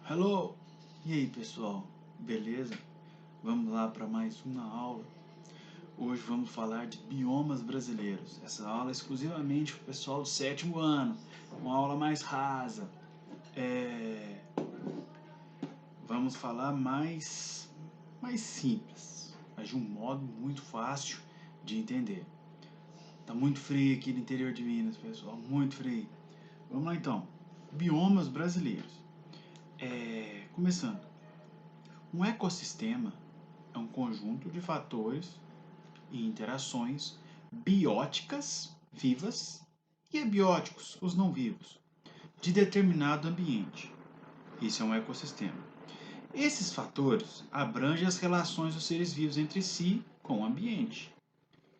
Hello! E aí pessoal, beleza? Vamos lá para mais uma aula. Hoje vamos falar de biomas brasileiros. Essa aula é exclusivamente para o pessoal do 7º ano, uma aula mais rasa. Vamos falar mais simples, mas de um modo muito fácil de entender. Tá muito frio aqui no interior de Minas, pessoal, muito frio. Vamos lá então. Biomas brasileiros. Começando. Um ecossistema é um conjunto de fatores e interações bióticas, vivas, e abióticos, os não vivos, de determinado ambiente. Isso é um ecossistema. Esses fatores abrangem as relações dos seres vivos entre si com o ambiente.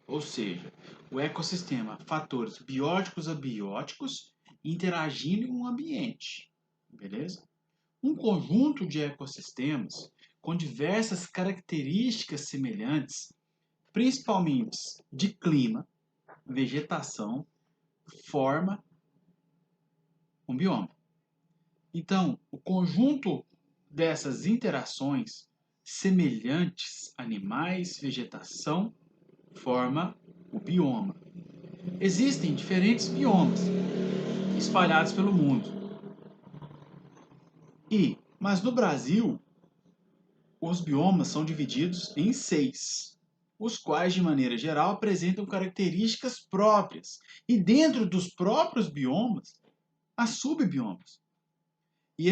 Ou seja, o ecossistema, fatores bióticos, abióticos, interagindo com o ambiente. Beleza? Um conjunto de ecossistemas com diversas características semelhantes, principalmente de clima, vegetação, forma um bioma. Então, o conjunto dessas interações semelhantes, animais, vegetação, forma o bioma. Existem diferentes biomas espalhados pelo mundo. Mas no Brasil, os biomas são divididos em 6, os quais, de maneira geral, apresentam características próprias. E dentro dos próprios biomas, há subbiomas. E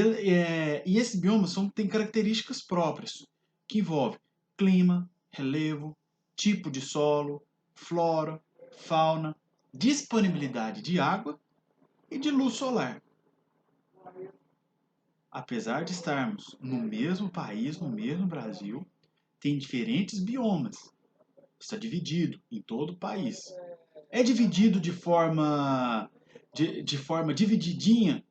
esses biomas têm características próprias, que envolvem clima, relevo, tipo de solo, flora, fauna, disponibilidade de água e de luz solar. Apesar de estarmos no mesmo país, no mesmo Brasil, tem diferentes biomas. Está dividido em todo o país. É dividido de forma divididinha,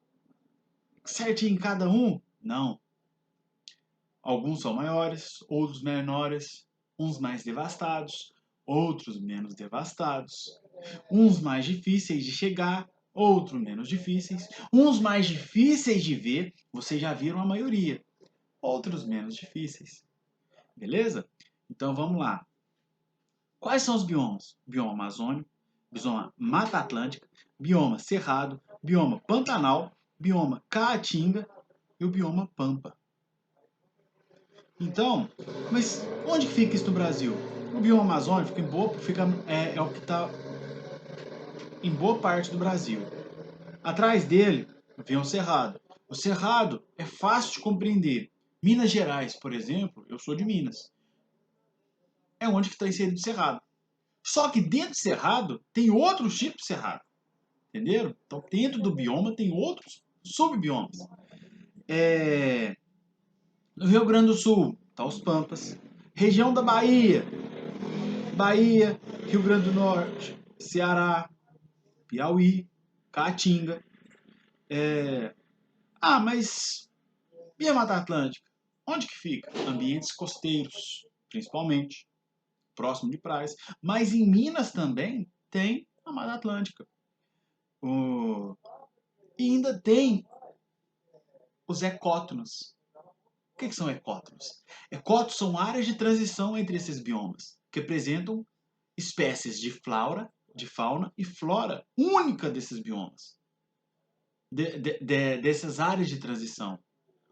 certinho em cada um? Não. Alguns são maiores, outros menores, uns mais devastados, outros menos devastados, uns mais difíceis de chegar, outros menos difíceis, uns mais difíceis de ver, vocês já viram a maioria, outros menos difíceis. Beleza? Então vamos lá. Quais são os biomas? Bioma amazônico, bioma Mata Atlântica, bioma Cerrado, bioma Pantanal, bioma Caatinga e o bioma Pampa. Então, mas onde que fica isso no Brasil? O bioma amazônico é o que está em boa parte do Brasil. Atrás dele vem o Cerrado. O Cerrado é fácil de compreender. Minas Gerais, por exemplo, eu sou de Minas, é onde que está inserido o Cerrado. Só que dentro do Cerrado tem outros tipos de Cerrado. Entenderam? Então, dentro do bioma tem outros subbiomas. No Rio Grande do Sul, tá os Pampas. Região da Bahia, Rio Grande do Norte, Ceará, Piauí, Caatinga. Mas e a Mata Atlântica? Onde que fica? Ambientes costeiros, principalmente, próximo de praias. Mas em Minas também tem a Mata Atlântica. E ainda tem os ecótonos. O que são ecótonos? Ecótonos são áreas de transição entre esses biomas, que apresentam espécies de flora, de fauna e flora única desses biomas, dessas áreas de transição.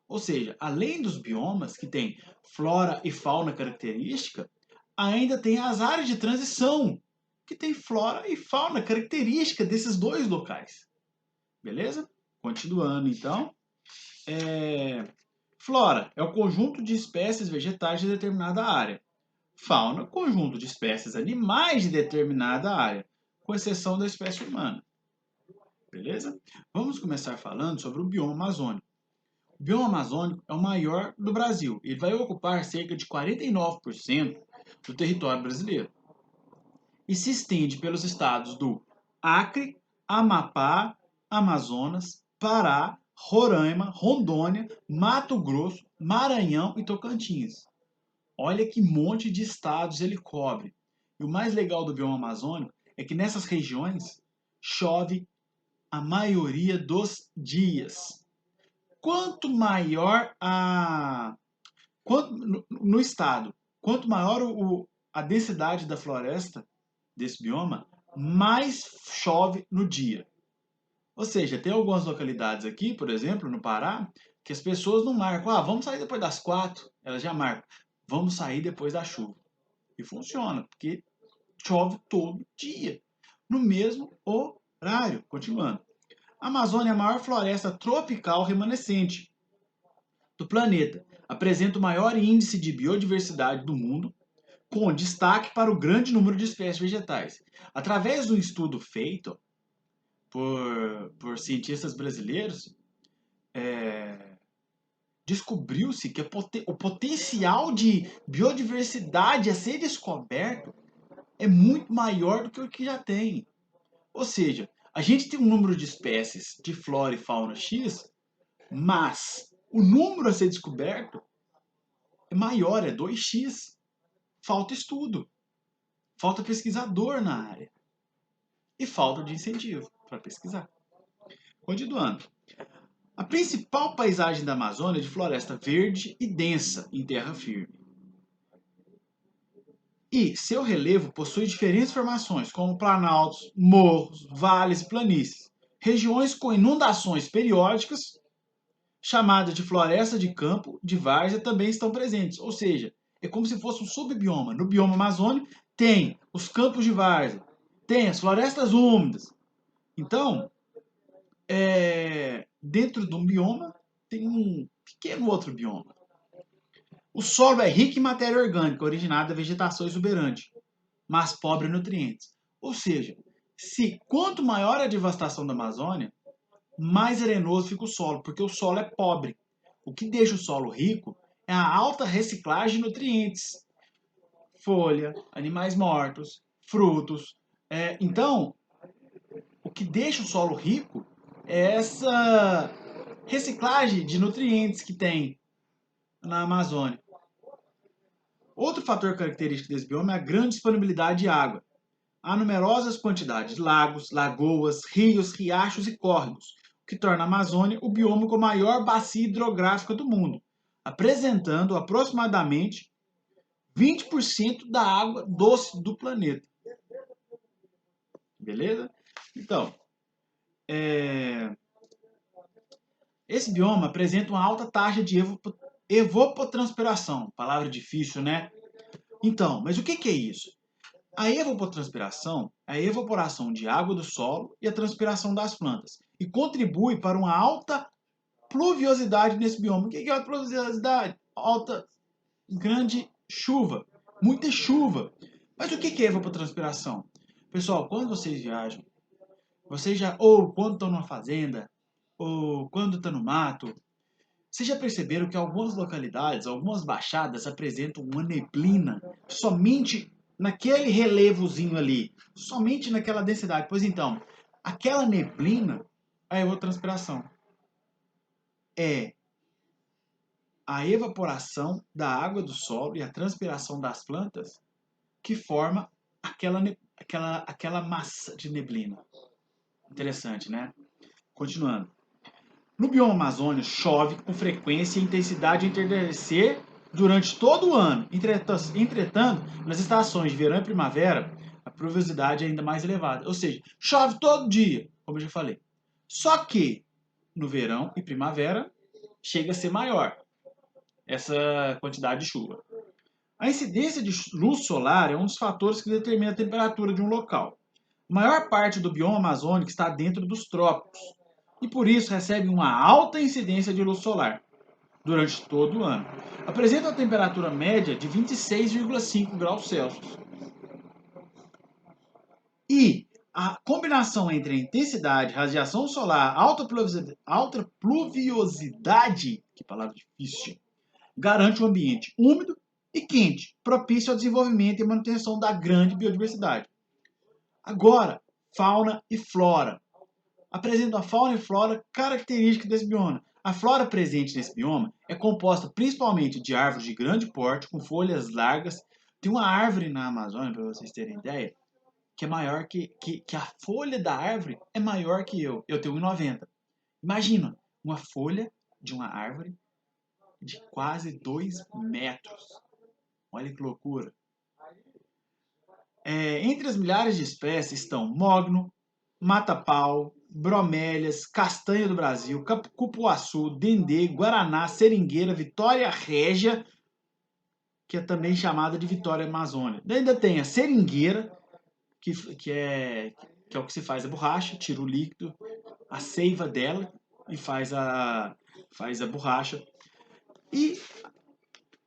Ou seja, além dos biomas que têm flora e fauna característica, ainda tem as áreas de transição que têm flora e fauna característica desses dois locais. Beleza? Continuando então. Flora é o conjunto de espécies vegetais de determinada área. Fauna, conjunto de espécies animais de determinada área, com exceção da espécie humana. Beleza? Vamos começar falando sobre o bioma amazônico. O bioma amazônico é o maior do Brasil. Ele vai ocupar cerca de 49% do território brasileiro. E se estende pelos estados do Acre, Amapá, Amazonas, Pará, Roraima, Rondônia, Mato Grosso, Maranhão e Tocantins. Olha que monte de estados ele cobre. E o mais legal do bioma amazônico é que nessas regiões chove a maioria dos dias. quanto maior no estado, quanto maior a densidade da floresta desse bioma, mais chove no dia. Ou seja, tem algumas localidades aqui, por exemplo, no Pará, que as pessoas não marcam. Ah, vamos sair depois das 4. Elas já marcam. Vamos sair depois da chuva. E funciona, porque chove todo dia, no mesmo horário. Continuando. A Amazônia é a maior floresta tropical remanescente do planeta. Apresenta o maior índice de biodiversidade do mundo, com destaque para o grande número de espécies vegetais. Através de um estudo feito por cientistas brasileiros, descobriu-se que o potencial de biodiversidade a ser descoberto é muito maior do que o que já tem. Ou seja, a gente tem um número de espécies de flora e fauna X, mas o número a ser descoberto é maior, é 2x. Falta estudo, falta pesquisador na área e falta de incentivo para pesquisar. Continuando. A principal paisagem da Amazônia é de floresta verde e densa em terra firme. E seu relevo possui diferentes formações, como planaltos, morros, vales e planícies. Regiões com inundações periódicas, chamadas de floresta de campo, de várzea, também estão presentes. Ou seja, é como se fosse um subbioma. No bioma amazônico tem os campos de várzea, tem as florestas úmidas. Então, dentro de um bioma tem um pequeno outro bioma. O solo é rico em matéria orgânica, originada da vegetação exuberante, mas pobre em nutrientes. Ou seja, quanto maior a devastação da Amazônia, mais arenoso fica o solo, porque o solo é pobre. O que deixa o solo rico é a alta reciclagem de nutrientes. Folha, animais mortos, frutos. Então, o que deixa o solo rico é essa reciclagem de nutrientes que tem na Amazônia. Outro fator característico desse bioma é a grande disponibilidade de água. Há numerosas quantidades de lagos, lagoas, rios, riachos e córregos, o que torna a Amazônia o bioma com a maior bacia hidrográfica do mundo, apresentando aproximadamente 20% da água doce do planeta. Beleza? Então, esse bioma apresenta uma alta taxa de evapotranspiração. Palavra difícil, né? Então, mas o que é isso? A evapotranspiração é a evaporação de água do solo e a transpiração das plantas e contribui para uma alta pluviosidade nesse bioma. O que é a pluviosidade? Alta, grande chuva, muita chuva. Mas o que é evapotranspiração? Pessoal, quando vocês viajam, vocês já, ou quando estão numa fazenda, ou quando estão no mato, vocês já perceberam que algumas localidades, algumas baixadas apresentam uma neblina somente naquele relevozinho ali, somente naquela densidade? Pois então, aquela neblina é a evapotranspiração. É a evaporação da água do solo e a transpiração das plantas que forma aquela massa de neblina. Interessante, né? Continuando. No bioma amazônico, chove com frequência e intensidade a entardecer durante todo o ano. Entretanto, nas estações de verão e primavera, a pluviosidade é ainda mais elevada. Ou seja, chove todo dia, como eu já falei. Só que no verão e primavera chega a ser maior essa quantidade de chuva. A incidência de luz solar é um dos fatores que determina a temperatura de um local. A maior parte do bioma amazônico está dentro dos trópicos e por isso recebe uma alta incidência de luz solar durante todo o ano. Apresenta uma temperatura média de 26,5 graus Celsius. E a combinação entre a intensidade, radiação solar, alta pluviosidade, que palavra difícil, garante um ambiente úmido e quente, propício ao desenvolvimento e manutenção da grande biodiversidade. Agora, fauna e flora. Apresenta a fauna e flora características desse bioma. A flora presente nesse bioma é composta principalmente de árvores de grande porte, com folhas largas. Tem uma árvore na Amazônia, para vocês terem ideia, que é maior que a folha da árvore é maior que eu. Eu tenho 1,90. Imagina, uma folha de uma árvore de quase 2 metros. Olha que loucura. Entre as milhares de espécies estão mogno, mata-pau, bromélias, castanha do Brasil, cupuaçu, dendê, guaraná, seringueira, vitória régia, que é também chamada de vitória amazônica. Ainda tem a seringueira, que é o que se faz a borracha, tira o líquido, a seiva dela e faz a borracha. E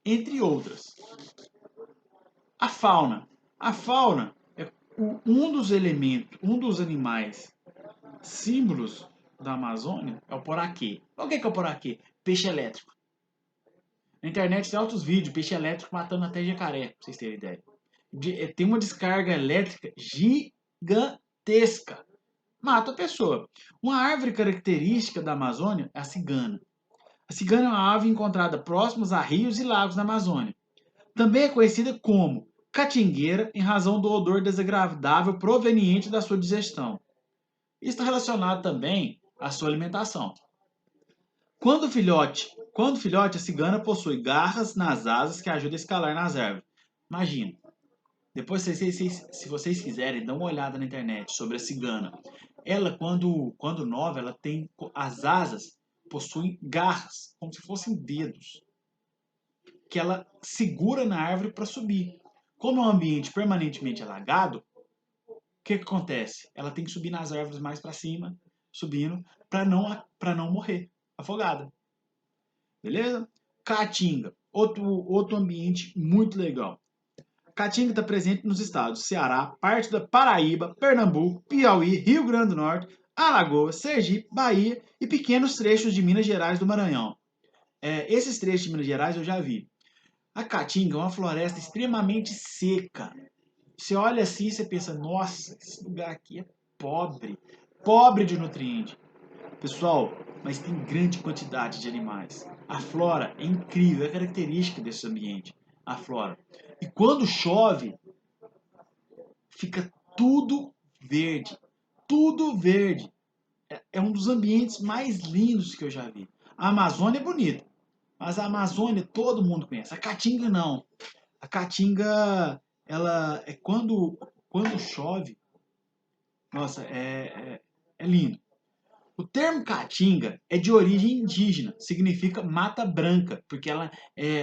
entre outras. A fauna. A fauna é um dos elementos, um dos animais símbolos da Amazônia é o poraquê. O que é o poraquê? Peixe elétrico. Na internet tem altos vídeos, peixe elétrico matando até jacaré, pra vocês terem ideia. Tem uma descarga elétrica gigantesca. Mata a pessoa. Uma árvore característica da Amazônia é a cigana. A cigana é uma ave encontrada próximos a rios e lagos na Amazônia. Também é conhecida como catingueira em razão do odor desagradável proveniente da sua digestão. Isso está relacionado também à sua alimentação. Quando filhote, a cigana possui garras nas asas que ajudam a escalar nas árvores. Imagina. Depois, se vocês quiserem, dá uma olhada na internet sobre a cigana. Ela, quando nova, ela tem as asas possuem garras, como se fossem dedos, que ela segura na árvore para subir. Como é um ambiente permanentemente alagado, o que acontece? Ela tem que subir nas árvores mais para cima, subindo, para não morrer afogada. Beleza? Caatinga, outro ambiente muito legal. Caatinga está presente nos estados Ceará, parte da Paraíba, Pernambuco, Piauí, Rio Grande do Norte, Alagoas, Sergipe, Bahia e pequenos trechos de Minas Gerais e do Maranhão. Esses trechos de Minas Gerais eu já vi. A Caatinga é uma floresta extremamente seca. Você olha assim e você pensa, nossa, esse lugar aqui é pobre de nutrientes. Pessoal, mas tem grande quantidade de animais. A flora é incrível, é característica desse ambiente, a flora. E quando chove, fica tudo verde. Tudo verde. É um dos ambientes mais lindos que eu já vi. A Amazônia é bonita, mas a Amazônia todo mundo conhece. A Caatinga não. A Caatinga, ela é quando chove, nossa, é lindo. O termo caatinga é de origem indígena, significa mata branca, porque ela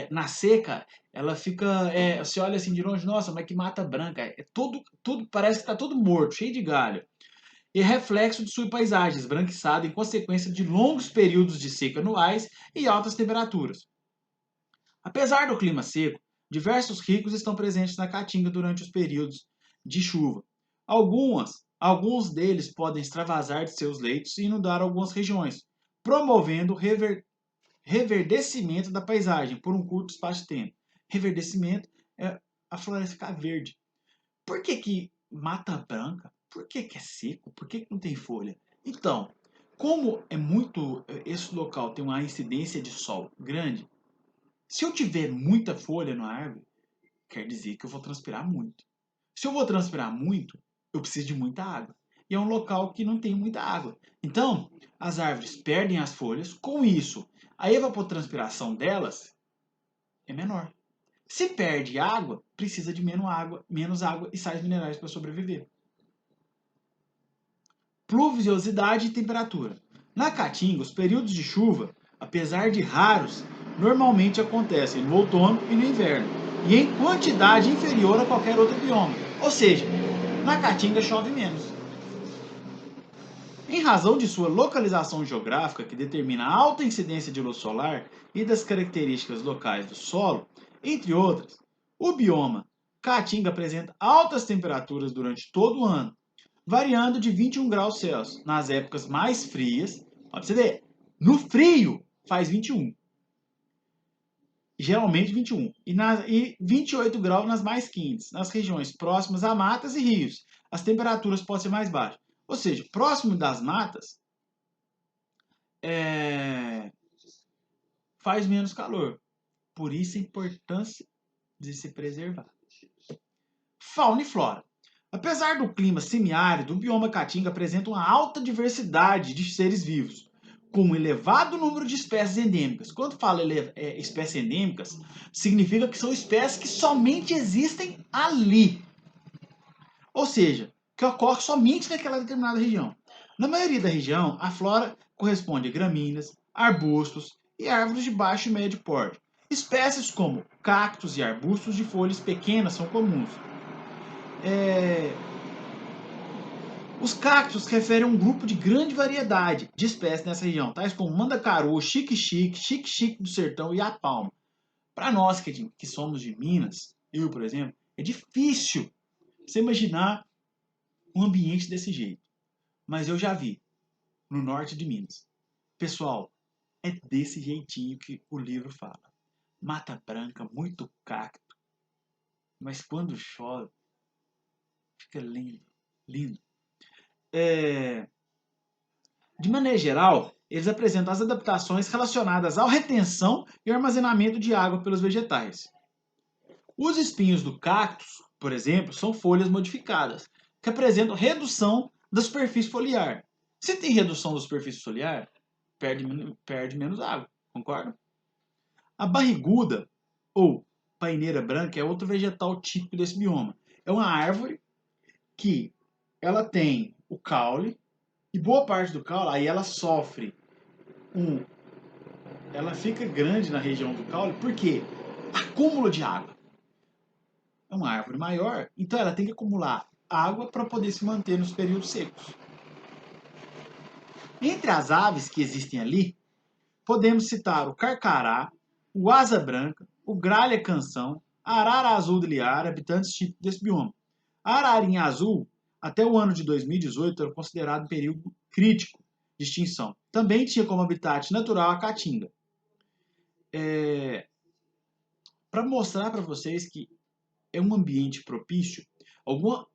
na seca ela fica, você olha assim de longe, nossa, mas que mata branca, tudo parece que está todo morto, cheio de galho. E reflexo de sua paisagem, esbranquiçada em consequência de longos períodos de seca anuais e altas temperaturas. Apesar do clima seco, diversos ricos estão presentes na caatinga durante os períodos de chuva. Alguns deles podem extravasar de seus leitos e inundar algumas regiões, promovendo reverdecimento da paisagem por um curto espaço de tempo. Reverdecimento é a floresta ficar verde. Por que mata branca? Por que é seco? Por que não tem folha? Então, como esse local tem uma incidência de sol grande, se eu tiver muita folha na árvore, quer dizer que eu vou transpirar muito. Se eu vou transpirar muito, eu preciso de muita água. E é um local que não tem muita água. Então, as árvores perdem as folhas, com isso, a evapotranspiração delas é menor. Se perde água, precisa de menos água e sais minerais para sobreviver. Pluviosidade e temperatura. Na Caatinga, os períodos de chuva, apesar de raros, normalmente acontecem no outono e no inverno, e em quantidade inferior a qualquer outro bioma. Ou seja, na Caatinga chove menos. Em razão de sua localização geográfica, que determina a alta incidência de luz solar e das características locais do solo, entre outras, o bioma Caatinga apresenta altas temperaturas durante todo o ano, variando de 21 graus Celsius nas épocas mais frias. Ó, pra você ver, no frio faz 21. Geralmente 21. E 28 graus nas mais quentes, nas regiões próximas a matas e rios. As temperaturas podem ser mais baixas. Ou seja, próximo das matas faz menos calor. Por isso a importância de se preservar. Fauna e flora. Apesar do clima semiárido, o bioma Caatinga apresenta uma alta diversidade de seres vivos, com um elevado número de espécies endêmicas. Quando fala espécies endêmicas, significa que são espécies que somente existem ali. Ou seja, que ocorre somente naquela determinada região. Na maioria da região, a flora corresponde a gramíneas, arbustos e árvores de baixo e médio porte. Espécies como cactos e arbustos de folhas pequenas são comuns. Os cactos referem a um grupo de grande variedade de espécies nessa região, tais como mandacaru, xique-xique do sertão e a palma. Para nós que somos de Minas, eu, por exemplo, é difícil você imaginar um ambiente desse jeito. Mas eu já vi no norte de Minas. Pessoal, é desse jeitinho que o livro fala. Mata branca, muito cacto, mas quando chove, fica lindo, lindo. De maneira geral, eles apresentam as adaptações relacionadas à retenção e armazenamento de água pelos vegetais. Os espinhos do cactus, por exemplo, são folhas modificadas, que apresentam redução da superfície foliar. Se tem redução da superfície foliar, perde menos água, concorda? A barriguda, ou paineira branca, é outro vegetal típico desse bioma. É uma árvore que ela tem o caule, e boa parte do caule, aí ela sofre ela fica grande na região do caule, porque acúmulo de água. É uma árvore maior, então ela tem que acumular água para poder se manter nos períodos secos. Entre as aves que existem ali, podemos citar o carcará, o asa branca, o gralha canção, a arara azul de liar, habitantes típicos desse bioma. A ararinha azul, até o ano de 2018, era considerado um período crítico de extinção. Também tinha como habitat natural a caatinga. Para mostrar para vocês que é um ambiente propício, alguns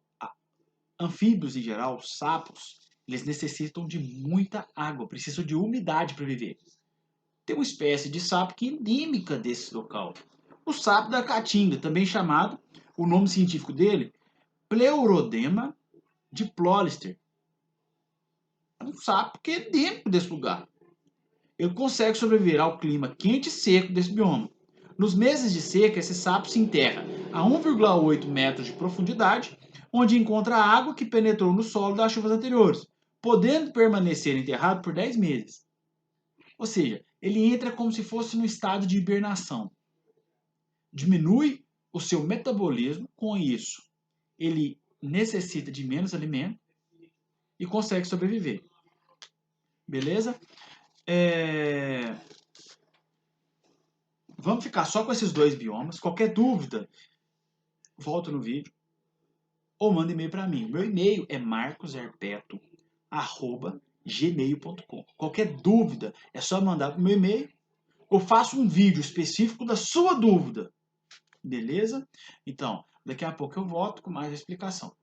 anfíbios em geral, sapos, eles necessitam de muita água, precisam de umidade para viver. Tem uma espécie de sapo que é endêmica desse local. O sapo da caatinga, também chamado, o nome científico dele, Pleurodema diplolister. É um sapo que é endêmico desse lugar. Ele consegue sobreviver ao clima quente e seco desse bioma. Nos meses de seca, esse sapo se enterra a 1,8 metros de profundidade, onde encontra a água que penetrou no solo das chuvas anteriores, podendo permanecer enterrado por 10 meses. Ou seja, ele entra como se fosse no estado de hibernação. Diminui o seu metabolismo, com isso ele necessita de menos alimento e consegue sobreviver. Beleza? Vamos ficar só com esses dois biomas. Qualquer dúvida, volta no vídeo ou manda e-mail para mim. Meu e-mail é marcosherpeto@gmail.com. Qualquer dúvida é só mandar para o meu e-mail ou faço um vídeo específico da sua dúvida. Beleza? Então, daqui a pouco eu volto com mais explicação.